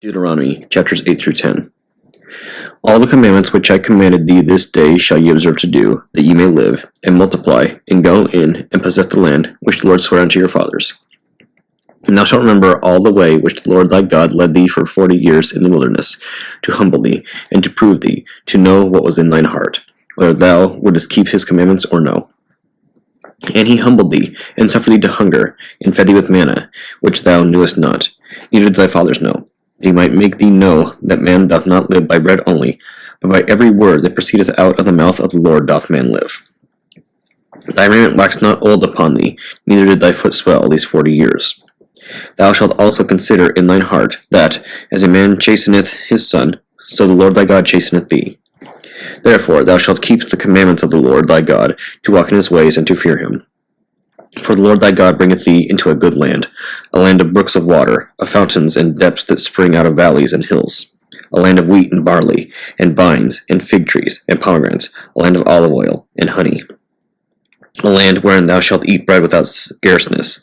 Deuteronomy chapters 8 through 10. All the commandments which I commanded thee this day shall ye observe to do, that ye may live, and multiply, and go in, and possess the land which the Lord sware unto your fathers. And thou shalt remember all the way which the Lord thy God led thee for 40 years in the wilderness, to humble thee, and to prove thee, to know what was in thine heart, whether thou wouldest keep his commandments or no. And he humbled thee, and suffered thee to hunger, and fed thee with manna, which thou knewest not, neither did thy fathers know, that he might make thee know that man doth not live by bread only, but by every word that proceedeth out of the mouth of the Lord doth man live. Thy raiment waxed not old upon thee, neither did thy foot swell these 40 years. Thou shalt also consider in thine heart, that, as a man chasteneth his son, so the Lord thy God chasteneth thee. Therefore thou shalt keep the commandments of the Lord thy God, to walk in his ways, and to fear him. For the Lord thy God bringeth thee into a good land, a land of brooks of water, of fountains and depths that spring out of valleys and hills, a land of wheat and barley, and vines, and fig trees, and pomegranates, a land of olive oil, and honey, a land wherein thou shalt eat bread without scarceness.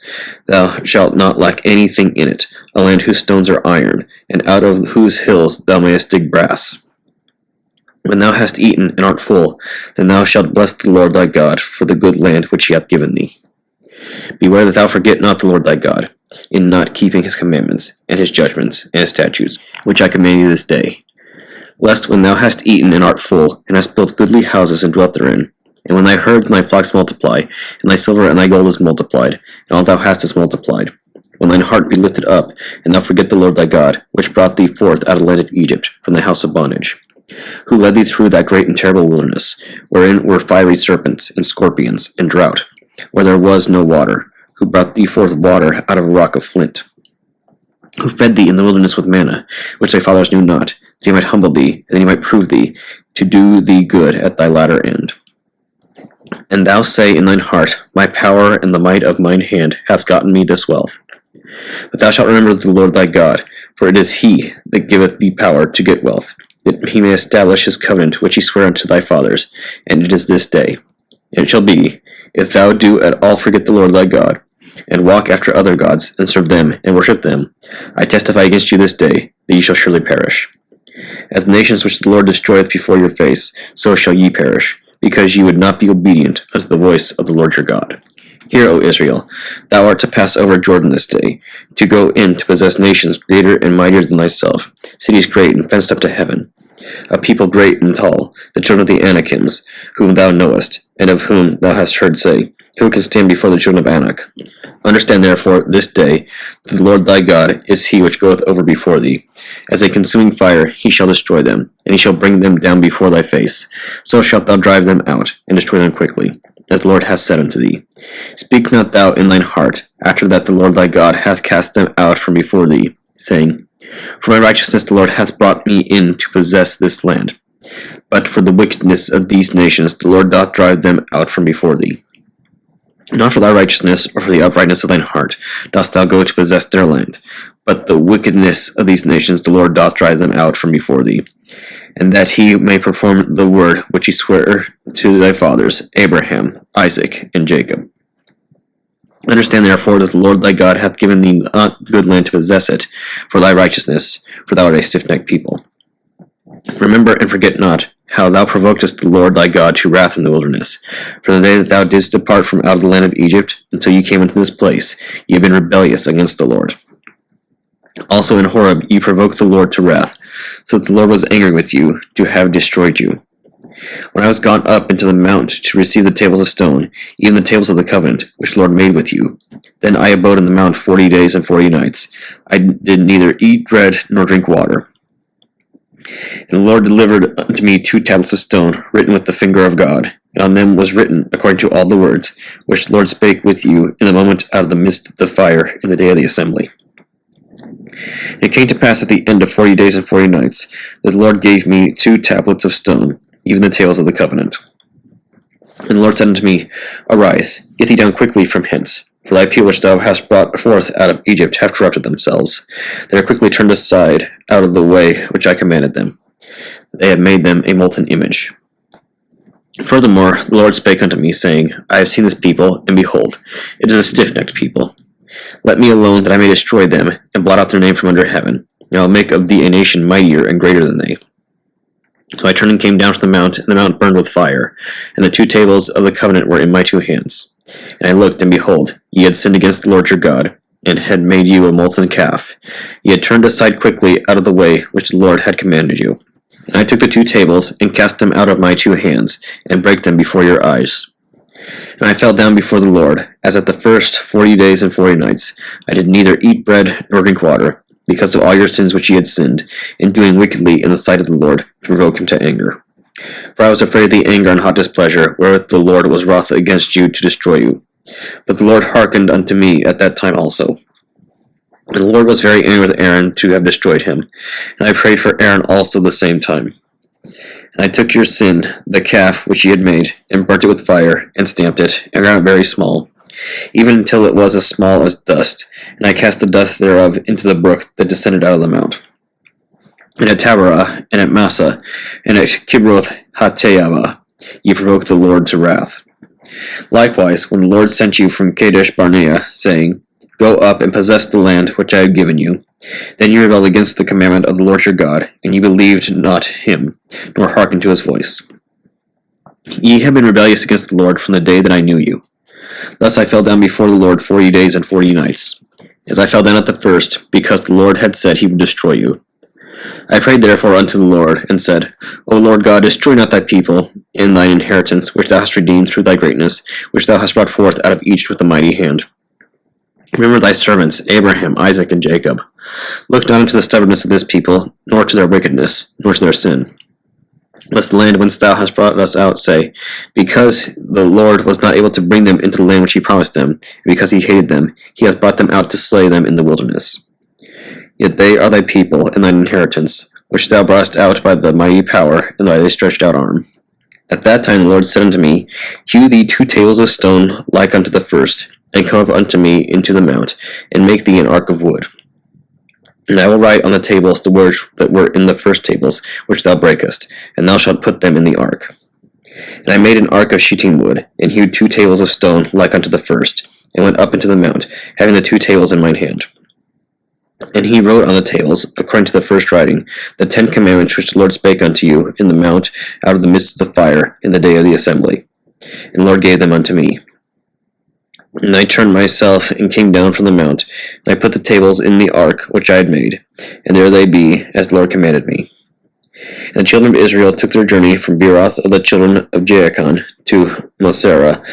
Thou shalt not lack anything in it, a land whose stones are iron, and out of whose hills thou mayest dig brass. When thou hast eaten and art full, then thou shalt bless the Lord thy God for the good land which he hath given thee. Beware that thou forget not the Lord thy God, in not keeping his commandments, and his judgments, and his statutes, which I command you this day. Lest when thou hast eaten and art full, and hast built goodly houses and dwelt therein, and when thy herds and thy flocks multiply, and thy silver and thy gold is multiplied, and all thou hast is multiplied, when thine heart be lifted up, and thou forget the Lord thy God, which brought thee forth out of the land of Egypt, from the house of bondage, who led thee through that great and terrible wilderness, wherein were fiery serpents, and scorpions, and drought, where there was no water, who brought thee forth water out of a rock of flint, who fed thee in the wilderness with manna, which thy fathers knew not, that he might humble thee, and that he might prove thee, to do thee good at thy latter end. And thou say in thine heart, My power and the might of mine hand hath gotten me this wealth. But thou shalt remember the Lord thy God, for it is he that giveth thee power to get wealth, that he may establish his covenant which he sware unto thy fathers, and it is this day. And it shall be, if thou do at all forget the Lord thy God, and walk after other gods, and serve them, and worship them, I testify against you this day, that ye shall surely perish. As the nations which the Lord destroyeth before your face, so shall ye perish, because ye would not be obedient unto the voice of the Lord your God. Hear, O Israel, thou art to pass over Jordan this day, to go in to possess nations greater and mightier than thyself, cities great and fenced up to heaven, a people great and tall, the children of the Anakims, whom thou knowest, and of whom thou hast heard say, Who can stand before the children of Anak? Understand therefore this day that the Lord thy God is he which goeth over before thee. As a consuming fire he shall destroy them, and he shall bring them down before thy face. So shalt thou drive them out, and destroy them quickly, as the Lord hath said unto thee. Speak not thou in thine heart, after that the Lord thy God hath cast them out from before thee, saying, For my righteousness the Lord hath brought me in to possess this land. But for the wickedness of these nations the Lord doth drive them out from before thee. Not for thy righteousness, or for the uprightness of thine heart, dost thou go to possess their land, but the wickedness of these nations the Lord doth drive them out from before thee, and that he may perform the word which he sware to thy fathers, Abraham, Isaac, and Jacob. Understand therefore that the Lord thy God hath given thee not good land to possess it, for thy righteousness, for thou art a stiff-necked people. Remember and forget not how thou provokest the Lord thy God to wrath in the wilderness. From the day that thou didst depart from out of the land of Egypt, until you came into this place, ye have been rebellious against the Lord. Also in Horeb ye provoked the Lord to wrath, so that the Lord was angry with you, to have destroyed you. When I was gone up into the mount to receive the tables of stone, even the tables of the covenant, which the Lord made with you, then I abode in the mount 40 days and 40 nights. I did neither eat bread nor drink water. And the Lord delivered unto me 2 tablets of stone, written with the finger of God, and on them was written, according to all the words, which the Lord spake with you in the moment out of the midst of the fire in the day of the assembly. And it came to pass at the end of 40 days and 40 nights, that the Lord gave me 2 tablets of stone, even the tables of the covenant. And the Lord said unto me, Arise, get thee down quickly from hence, for thy people which thou hast brought forth out of Egypt have corrupted themselves. They are quickly turned aside out of the way which I commanded them. They have made them a molten image. Furthermore, the Lord spake unto me, saying, I have seen this people, and behold, it is a stiff-necked people. Let me alone, that I may destroy them, and blot out their name from under heaven. and I will make of thee a nation mightier and greater than they. So I turned and came down to the mount, and the mount burned with fire, and the 2 tables of the covenant were in my 2 hands. And I looked, and behold, ye had sinned against the Lord your God, and had made you a molten calf. Ye had turned aside quickly out of the way which the Lord had commanded you. And I took the 2 tables, and cast them out of my 2 hands, and brake them before your eyes. And I fell down before the Lord, as at the first 40 days and 40 nights. I did neither eat bread nor drink water, because of all your sins which ye had sinned, in doing wickedly in the sight of the Lord, to provoke him to anger. For I was afraid of the anger and hot displeasure, wherewith the Lord was wroth against you to destroy you. But the Lord hearkened unto me at that time also. And the Lord was very angry with Aaron to have destroyed him. And I prayed for Aaron also the same time. And I took your sin, the calf which ye had made, and burnt it with fire, and stamped it, and ground it very small, even until it was as small as dust. And I cast the dust thereof into the brook that descended out of the mount. And at Taberah, and at Massa, and at Kibroth Hattaavah, ye provoked the Lord to wrath. Likewise, when the Lord sent you from Kadesh Barnea, saying, Go up and possess the land which I have given you, then you rebelled against the commandment of the Lord your God, and ye believed not him, nor hearkened to his voice. Ye have been rebellious against the Lord from the day that I knew you. Thus I fell down before the Lord 40 days and 40 nights, as I fell down at the first, because the Lord had said he would destroy you. I prayed therefore unto the Lord, and said, O Lord God, destroy not thy people, and thine inheritance, which thou hast redeemed through thy greatness, which thou hast brought forth out of Egypt with a mighty hand. Remember thy servants, Abraham, Isaac, and Jacob. Look not unto the stubbornness of this people, nor to their wickedness, nor to their sin. Lest the land whence thou hast brought us out say, Because the Lord was not able to bring them into the land which he promised them, and because he hated them, he hath brought them out to slay them in the wilderness. Yet they are thy people, and thine inheritance, which thou broughtest out by the mighty power, and by thy stretched out arm. At that time the Lord said unto me, Hew thee 2 tables of stone like unto the first, and come up unto me into the mount, and make thee an ark of wood. And I will write on the tables the words that were in the first tables, which thou breakest, and thou shalt put them in the ark. And I made an ark of shittim wood, and hewed 2 tables of stone like unto the first, and went up into the mount, having the 2 tables in mine hand. And he wrote on the tables, according to the first writing, the 10 commandments which the Lord spake unto you in the mount out of the midst of the fire in the day of the assembly. And the Lord gave them unto me. And I turned myself and came down from the mount, and I put the tables in the ark which I had made, and there they be, as the Lord commanded me. And the children of Israel took their journey from Beeroth of the children of Jaachan to Moserah.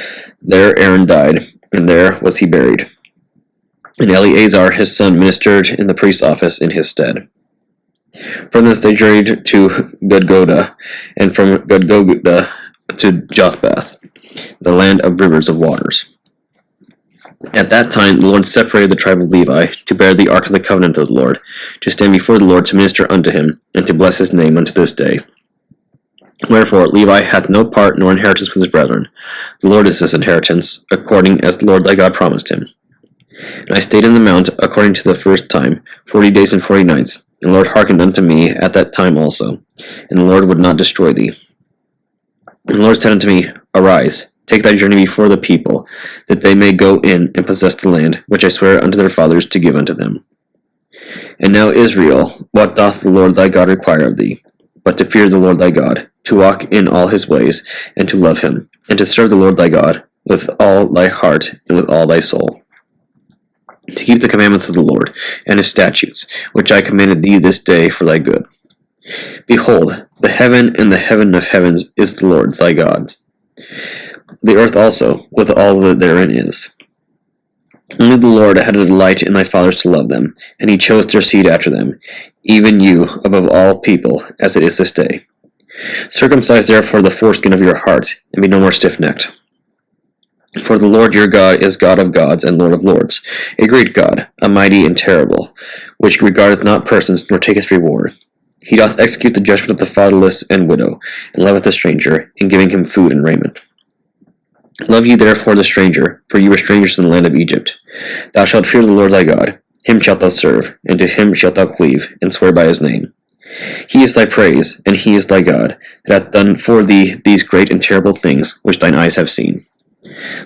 There Aaron died, and there was he buried. And Eleazar his son ministered in the priest's office in his stead. From thence they journeyed to Gudgodah, and from Gudgodah to Jothbath, the land of rivers of waters. At that time the Lord separated the tribe of Levi, to bear the ark of the covenant of the Lord, to stand before the Lord to minister unto him, and to bless his name unto this day. Wherefore Levi hath no part nor inheritance with his brethren. The Lord is his inheritance, according as the Lord thy God promised him. And I stayed in the mount according to the first time, 40 days and 40 nights. And the Lord hearkened unto me at that time also, and the Lord would not destroy thee. And the Lord said unto me, Arise, take thy journey before the people, that they may go in and possess the land, which I swear unto their fathers to give unto them. And now, Israel, what doth the Lord thy God require of thee, but to fear the Lord thy God, to walk in all his ways, and to love him, and to serve the Lord thy God with all thy heart and with all thy soul, to keep the commandments of the Lord, and his statutes, which I commanded thee this day for thy good. Behold, the heaven and the heaven of heavens is the Lord thy God, the earth also, with all that therein is. Only the Lord had a delight in thy fathers to love them, and he chose their seed after them, even you above all people, as it is this day. Circumcise therefore the foreskin of your heart, and be no more stiff-necked. For the Lord your God is God of gods and Lord of lords, a great God, a mighty and terrible, which regardeth not persons, nor taketh reward. He doth execute the judgment of the fatherless and widow, and loveth the stranger, in giving him food and raiment. Love ye therefore the stranger, for ye were strangers in the land of Egypt. Thou shalt fear the Lord thy God, him shalt thou serve, and to him shalt thou cleave, and swear by his name. He is thy praise, and he is thy God, that hath done for thee these great and terrible things which thine eyes have seen.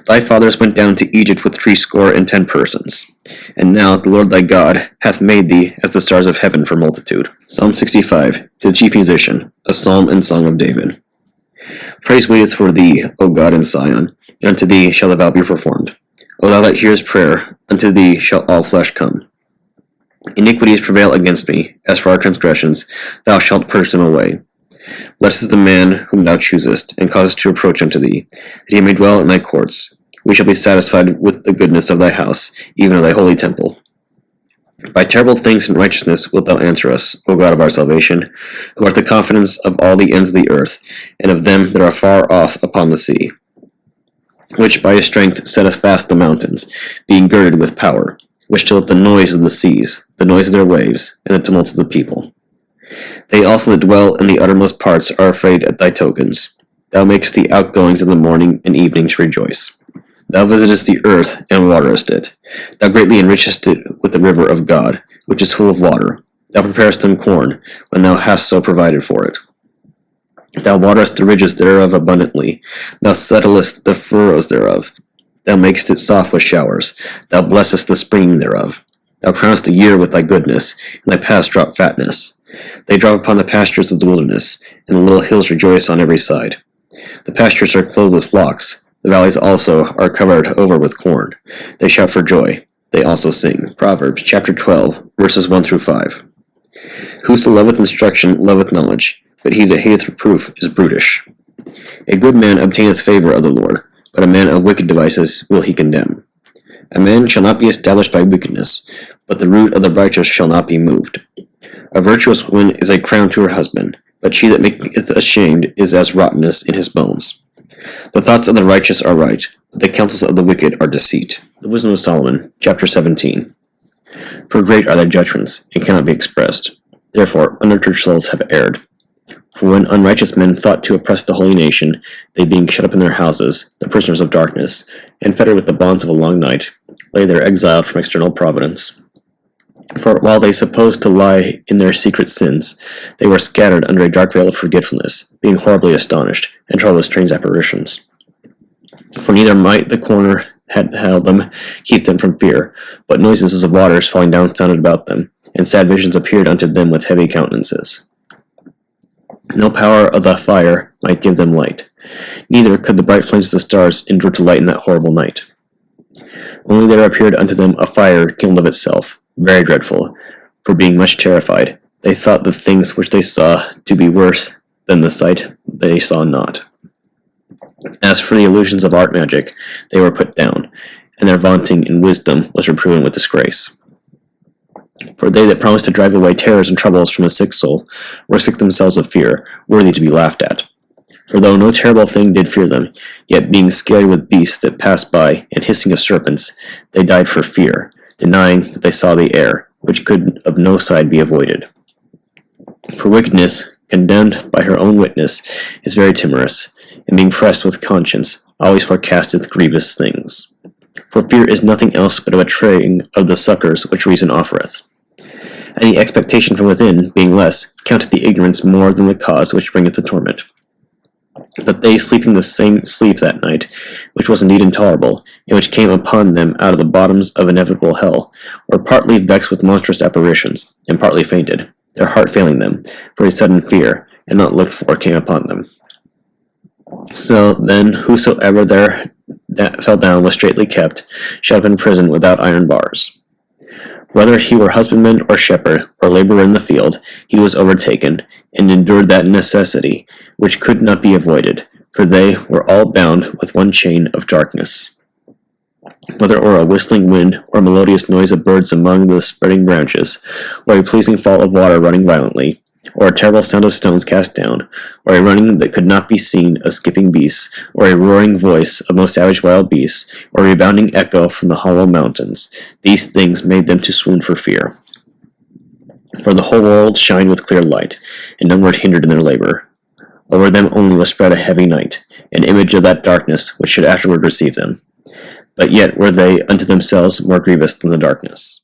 Thy fathers went down to Egypt with 60 persons. And now the Lord thy God hath made thee as the stars of heaven for multitude. Psalm 65, to the chief musician, a psalm and song of David. Praise waiteth for thee, O God in Sion, and unto thee shall the vow be performed. O thou that hearest prayer, unto thee shall all flesh come. Iniquities prevail against me, as for our transgressions, thou shalt purge them away. Blessed is the man whom thou choosest, and causest to approach unto thee, that he may dwell in thy courts. We shall be satisfied with the goodness of thy house, even of thy holy temple. By terrible things and righteousness wilt thou answer us, O God of our salvation, who art the confidence of all the ends of the earth, and of them that are far off upon the sea, which by his strength setteth fast the mountains, being girded with power, which tilleth the noise of the seas, the noise of their waves, and the tumult of the people. They also that dwell in the uttermost parts are afraid at thy tokens. Thou makest the outgoings of the morning and evening to rejoice. Thou visitest the earth and waterest it. Thou greatly enrichest it with the river of God, which is full of water. Thou preparest them corn, when thou hast so provided for it. Thou waterest the ridges thereof abundantly. Thou settlest the furrows thereof. Thou makest it soft with showers. Thou blessest the springing thereof. Thou crownest the year with thy goodness, and thy paths drop fatness. They drop upon the pastures of the wilderness, and the little hills rejoice on every side. The pastures are clothed with flocks. The valleys also are covered over with corn. They shout for joy. They also sing. Proverbs chapter 12, verses 1 through 5. Whoso loveth instruction loveth knowledge, but he that hateth reproof is brutish. A good man obtaineth favor of the Lord, but a man of wicked devices will he condemn. A man shall not be established by wickedness, but the root of the righteous shall not be moved. A virtuous woman is a crown to her husband, but she that maketh ashamed is as rottenness in his bones. The thoughts of the righteous are right, but the counsels of the wicked are deceit. The Wisdom of Solomon, chapter 17. For great are thy judgments, and cannot be expressed. Therefore unnurtured souls have erred. For when unrighteous men thought to oppress the holy nation, they being shut up in their houses, the prisoners of darkness, and fettered with the bonds of a long night, lay there exiled from external providence. For while they supposed to lie in their secret sins, they were scattered under a dark veil of forgetfulness, being horribly astonished, and troubled with strange apparitions. For neither might the corner had held them keep them from fear, but noises of waters falling down sounded about them, and sad visions appeared unto them with heavy countenances. No power of the fire might give them light, neither could the bright flames of the stars endure to lighten that horrible night. Only there appeared unto them a fire kindled of itself, very dreadful, for being much terrified, they thought the things which they saw to be worse than the sight they saw not. As for the illusions of art magic, they were put down, and their vaunting in wisdom was reproven with disgrace. For they that promised to drive away terrors and troubles from a sick soul were sick themselves of fear, worthy to be laughed at. For though no terrible thing did fear them, yet being scary with beasts that passed by, and hissing of serpents, they died for fear, denying that they saw the air, which could of no side be avoided. For wickedness, condemned by her own witness, is very timorous, and being pressed with conscience, always forecasteth grievous things. For fear is nothing else but a betraying of the succors which reason offereth. And the expectation from within, being less, counteth the ignorance more than the cause which bringeth the torment. But they, sleeping the same sleep that night, which was indeed intolerable, and which came upon them out of the bottoms of inevitable hell, were partly vexed with monstrous apparitions, and partly fainted, their heart failing them, for a sudden fear, and not looked for, came upon them. So then whosoever there fell down was straitly kept, shut up in prison without iron bars. Whether he were husbandman or shepherd, or laborer in the field, he was overtaken, and endured that necessity which could not be avoided, for they were all bound with one chain of darkness. Whether or a whistling wind, or melodious noise of birds among the spreading branches, or a pleasing fall of water running violently, or a terrible sound of stones cast down, or a running that could not be seen of skipping beasts, or a roaring voice of most savage wild beasts, or a rebounding echo from the hollow mountains, these things made them to swoon for fear. For the whole world shined with clear light, and none were hindered in their labor. Over them only was spread a heavy night, an image of that darkness which should afterward receive them. But yet were they unto themselves more grievous than the darkness.